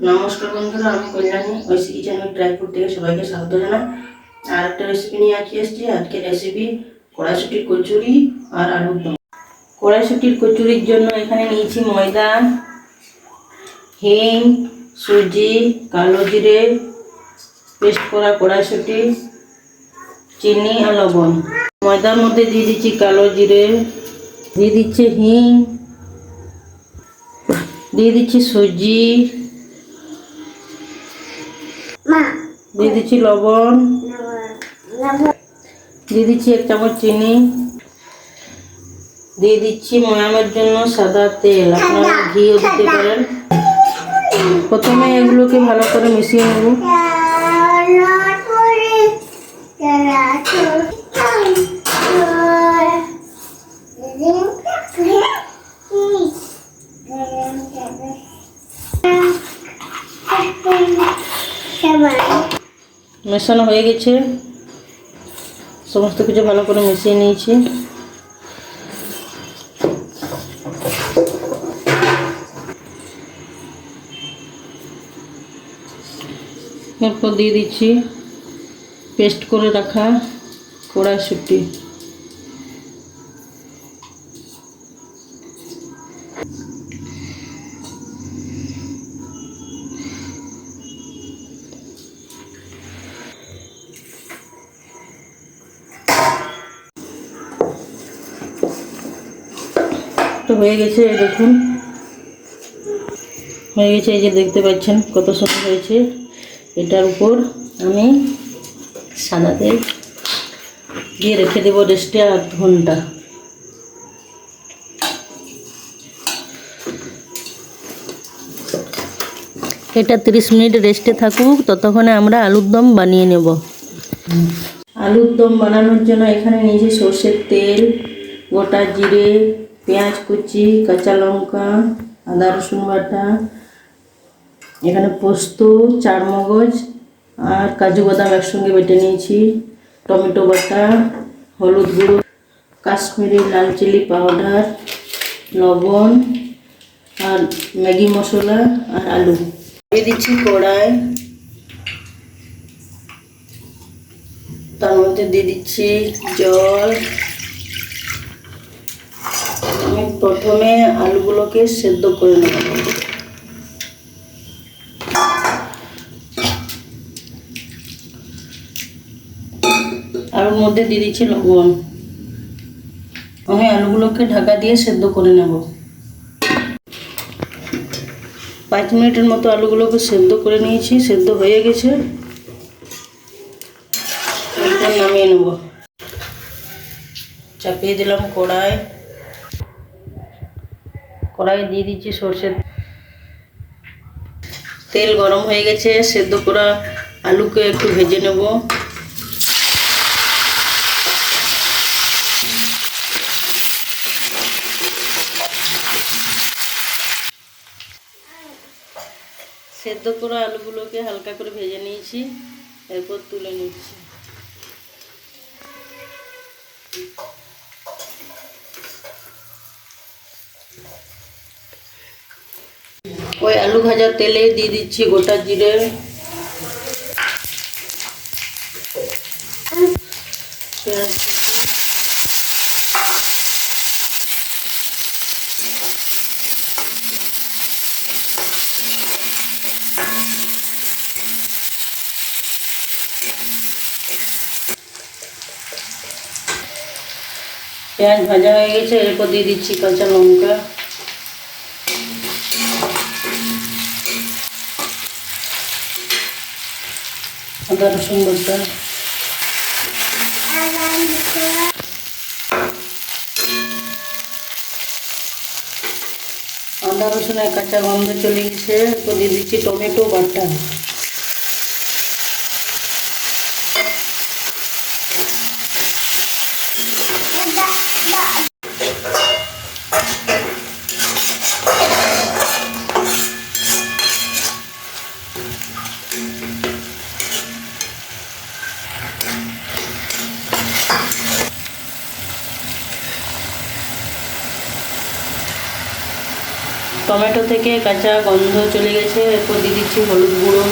নমস্কার বন্ধুরা, আমি Kalyani Oishi kitchen dry fruit থেকে সবাইকে স্বাগত জানাই। আর একটা রেসিপি নিয়ে এসেছি। আজকে রেসিপি কড়াইশুঁটির কচুরি আর আলুর দম। কড়াইশুঁটির কচুরির জন্য এখানে নিয়েছি ময়দা, হিং, সুজি, কালো জিরে, পেস্ট করা কড়াইশুঁটি, চিনি আর লবণ। ময়দার মধ্যে দিয়ে দিচ্ছি কালো জিরে, দিয়ে দিচ্ছি হিং, দিয়ে দিচ্ছি সুজি, দিয়ে দিচ্ছি লবণ, দিয়ে দিচ্ছি 1 চামচ চিনি, দিয়ে দিচ্ছি ময়ামের জন্য সাদা তেল, আপনারা ঘিও দিতে পারেন। প্রথমে এগুলোকে ভালো করে মিশিয়ে নেব। মেশানো হয়ে গেছে, সমস্ত কিছু ভালো করে মিশিয়ে নিয়েছি। এরপর দিয়ে দিচ্ছি পেস্ট করে রাখা কড়াইশুঁটি। তো হয়ে গেছে, দেখুন হয়ে গেছে। এই যে দেখতে পাচ্ছেন কত সুন্দর হয়েছে। এটার উপর আমি সাদা তেল দিয়ে রেখে দেবো রেস্টে 8 ঘন্টা। এটা 30 মিনিট রেস্টে থাকুক, ততক্ষণে আমরা আলুর দম বানিয়ে নেব। আলুর দম বানানোর জন্য এখানে নিয়েছি সর্ষের তেল, গোটা জিরে, পেঁয়াজ কুচি, কাঁচা লঙ্কা, আদা রসুন বাটা, এখানে পোস্ত, চারমগজ আর কাজু বাদাম একসঙ্গে বেটে নিয়েছি, টমেটো বাটা, হলুদ গুঁড়ো, কাশ্মীরি লাল চিলি পাউডার, লবণ আর ম্যাগি মশলা আর আলু। দিয়ে দিচ্ছি কড়াই, তার মধ্যে দিয়ে দিচ্ছি জল। আমি প্রথমে আলুগুলোকে সেদ্ধ করে নেব। আলুর মধ্যে দিয়ে দিচ্ছি লবণ। আমি আলুগুলোকে ঢাকা দিয়ে সেদ্ধ করে নেব। 5 মিনিটের মতো আলুগুলোকে সেদ্ধ করে নিয়েছি, সেদ্ধ হয়ে গেছে। এরপর নামিয়ে নেব। চাপিয়ে দিলাম কড়াই, কড়াই দিয়ে দিচ্ছি সর্ষের তেল। গরম হয়ে গেছে, সেদ্ধ করা আলুকে একটু ভেজে নেব। সেদ্ধ করা আলুগুলোকে হালকা করে ভেজে নিয়েছি, এরপর তুলে নিচ্ছি। ওই আলু ভাজা তেলে দিয়ে দিচ্ছি গোটা জিরে, পেঁয়াজ ভাজা হয়ে গেছে। এরপর দিয়ে দিচ্ছি কাঁচা লঙ্কা, আদা রসুন বাটা, আদা রসুনের কাঁচা গন্ধ চলে গেছে। এরপর দিয়ে দিচ্ছি টমেটো বাটা। টমেটো থেকে কাঁচা গন্ধ চলে গেছে। এরপর দিয়ে দিচ্ছি হলুদ গুঁড়ো,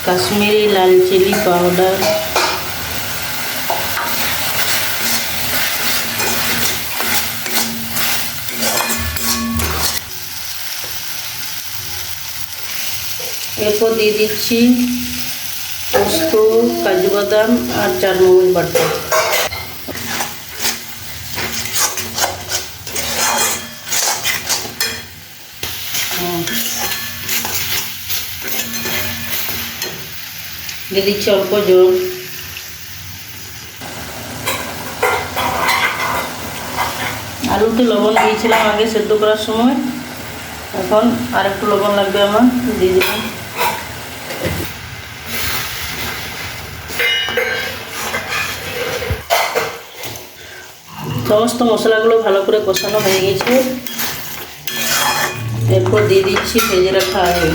কাশ্মীরি লাল চিলি পাউডার, এরপর দিয়ে দিচ্ছি পোস্ত, কাজু বাদাম আর চারমগজ বাটা। দিয়ে দিচ্ছি অল্প জল। আলুতে লবণ দিয়েছিলাম আগে সেদ্ধ করার সময়, এখন আর একটু লবণ লাগবে আমার, দিয়ে দিলাম। সমস্ত মশলাগুলো ভালো করে কষানো হয়ে গেছে। এরপর দিয়ে দিচ্ছি ভেজে রাখা আলু।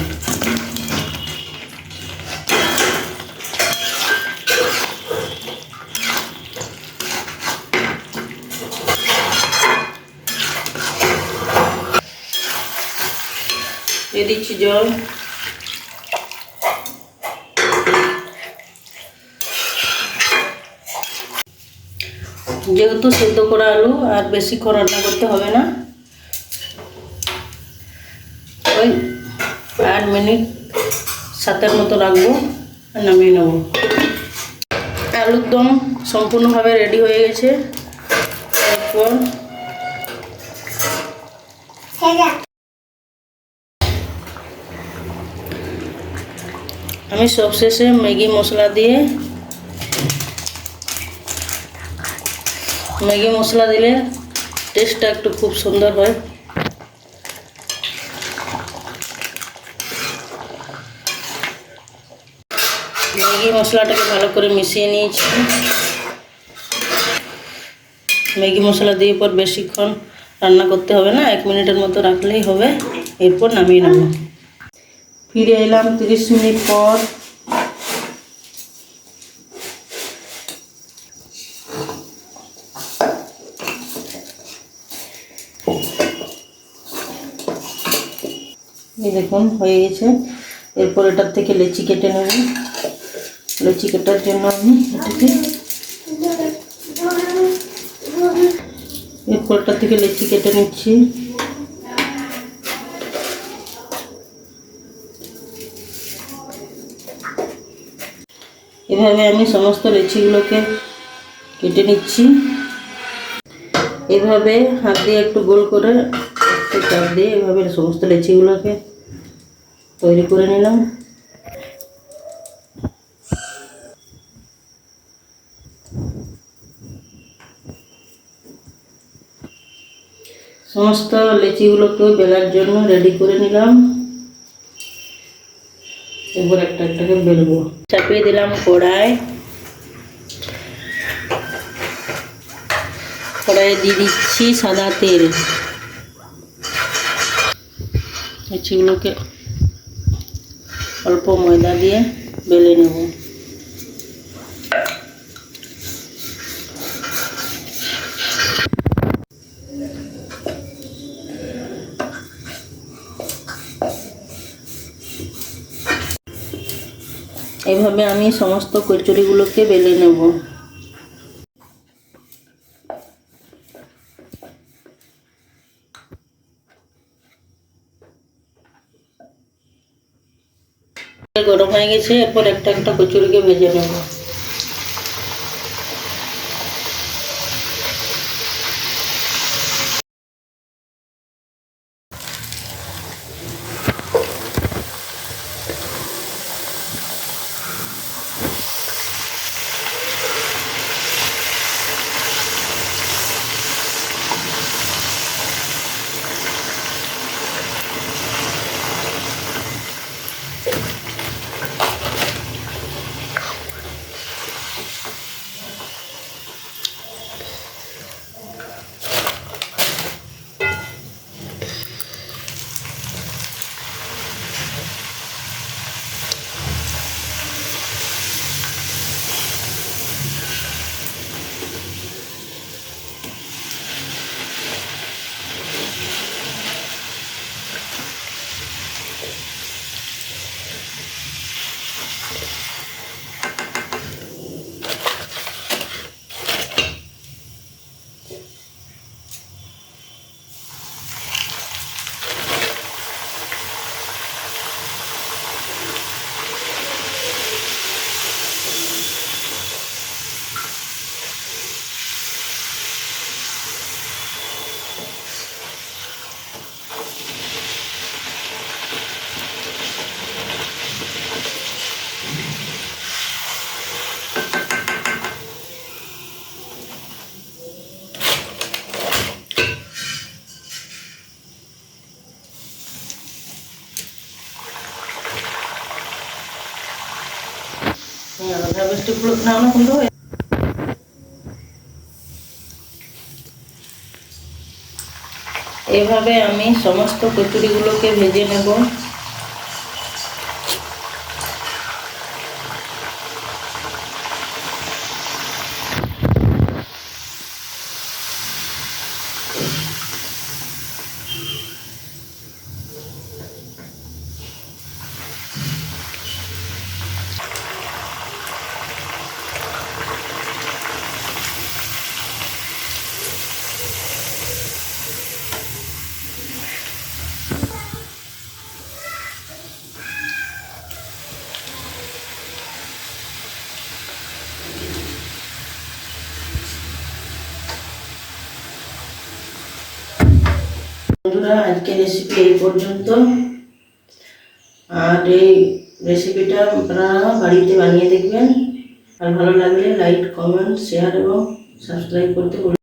দিয়ে দিচ্ছি জল। যেহেতু সেদ্ধ করা আলু, আর বেশিক্ষণ রান্না করতে হবে না, ওই 8 মিনিট 7 মতো রাখবো আর নামিয়ে নেব। আলুর দম সম্পূর্ণভাবে রেডি হয়ে গেছে। এরপর আমি সবশেষে ম্যাগি মশলা দিয়ে, ম্যাগি মশলা দিলে টেস্টটা একটু খুব সুন্দর হয়। ম্যাগি মশলাটাকে ভালো করে মিশিয়ে নিয়েছি। ম্যাগি মশলা দিয়ে পর বেশিক্ষণ রান্না করতে হবে না, 1 মিনিটের মতো রাখলেই হবে। এরপর নামিয়ে নেব। ফিরে এলাম 30 মিনিট পর। এই দেখুন হয়ে গেছে। এরপর এটার থেকে লেচি কেটে নেব। লেচি কাটার জন্য আমি এটাকে, এরপর এটার থেকে লেচি কেটে নিচ্ছি। এভাবে আমি সমস্ত লেচিগুলোকে কেটে নিচ্ছি। এভাবে হাত দিয়ে একটু গোল করে একটু চাপ দিয়ে এভাবে সমস্ত লেচিগুলোকে তৈরি করে নিলাম। সমস্ত লেচিগুলোকে বেলার জন্য রেডি করে নিলাম। এবার একটা একটাকে বেলবো। চাপিয়ে দিলাম কড়াই। কড়াইয়ে দিয়ে দিচ্ছি সাদা তেল। লেচিগুলোকে অল্প ময়দা দিয়ে বেলে নেব। এইভাবে আমি সমস্ত কচুরিগুলোকে বেলে নেব। গরম হয়ে গেছে। এরপর একটা একটা কচুরিকে ভেজে নেব। হারভেস্টগুলো নাও না কিন্তু এভাবে আমি সমস্ত কচুরিগুলোকে ভেজে নেব। বন্ধুরা, আজকে রেসিপি এই পর্যন্ত। আর এই রেসিপিটা আপনারা বাড়িতে বানিয়ে দেখবেন। আর ভালো লাগলে লাইক, কমেন্ট, শেয়ার এবং সাবস্ক্রাইব করতে ভুলবেন না।